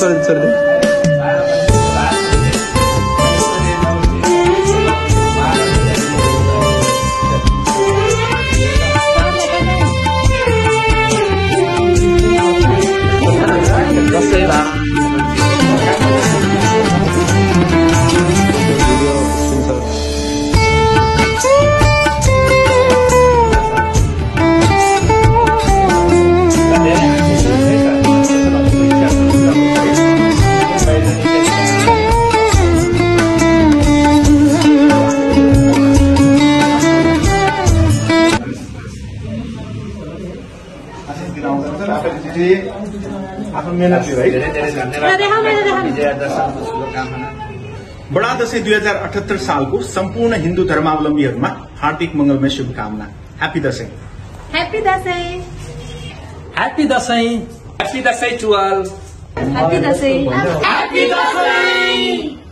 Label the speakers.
Speaker 1: छोड़ दे।
Speaker 2: बडा दशैं 2078 सालको सम्पूर्ण हिन्दू धर्मावलम्बीहरूमा हार्दिक मंगलमय शुभकामना। Happy Dashain.
Speaker 3: Happy Dashain.
Speaker 4: Happy Dashain.
Speaker 3: Happy Dashain to all. Happy Dashain. Happy Dashain.